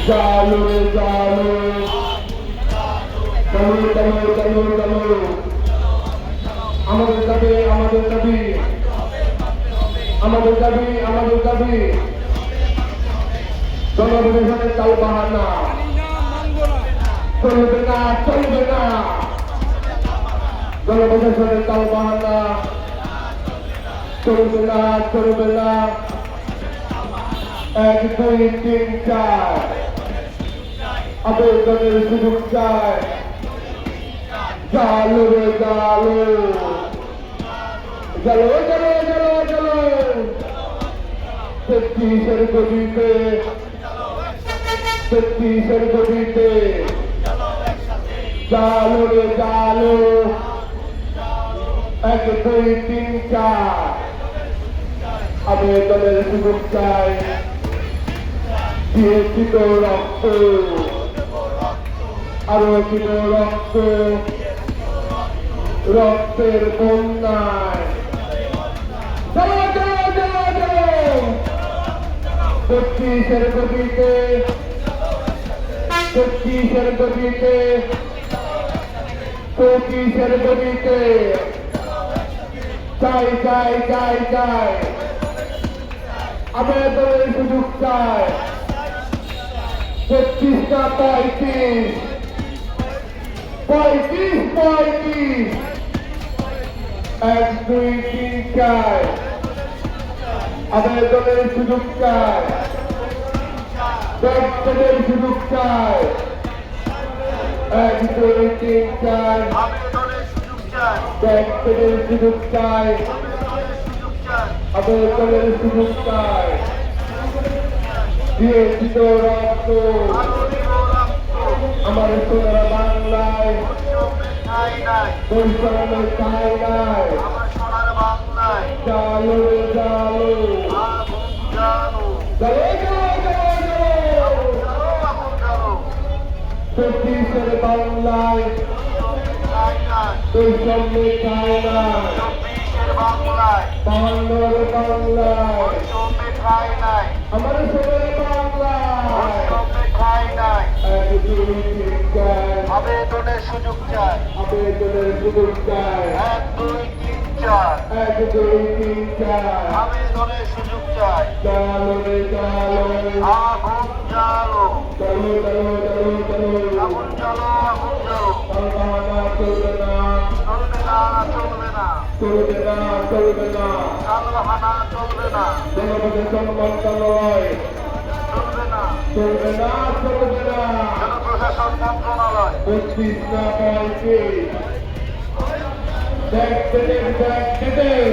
জালো রে জালো, জালো জালো জালো জালো, আমাদের দাবি আমাদের দাবি, আমাদের দাবি আমাদের দাবি, জনগণের চাল বাহানা চলবে না চলবে না, জনগণের চাল বাহানা চলবে না চলবে না। 1 2 3 4 আবেদনের সুযোগ চাই, জালো রে জালো, জালো জালো জালো জালো, 33-এর গদিতে 33-এর গদিতে, জালো রে জালো, 1 2 3 4 আবেদনের সুযোগ চাই, দিয়েছি তো রক্ত, আরো দিব রক্ত, রক্তের বন্যায়, 35-এর গদিতে 35-এর গদিতে 35-এর গদিতে, চাই চাই চাই চাই, আবেদনের সুযোগ চাই, 35টা 35 35 1 2 3 4 আবেদনের সুযোগ চাই, ব্যক্তিদের সুযোগ চাই, 1 2 3 4 ব্যক্তিদের সুযোগ চাই, আবেদনের সুযোগ চাই, দিয়েছি তো রক্ত, আমার সোনার বাংলায় বৈষম্য ঠাই নাই, জালো রে জালো, জালো জালো জালো, 35-এর বাংলায় বৈষম্য ঠাই নাই, 52-এর বাংলায় আমার সোনার বাংলায়, 1 2 3 4 আবেদনের সুযোগ চাই, আবেদনের সুযোগ চাই, 1 2 3 4 1 2 3 4 আবেদনের সুযোগ চাই, জালো রে জালো, আগুন জ্বালো, জালো জালো জালো জালো, আগুন জ্বালো, আগুন জ্বালো, বাহানা চলবে না চলবে না চলবে না, চলবে না চলবে না, টালবাহানা চলবে না, জনপদের সম্মন্ত্রণালয় চলবে না, চলবে না চলবে না, জনপ্রশাসন মন্ত্রণালয় 35 না 35 ব্যক্তিদের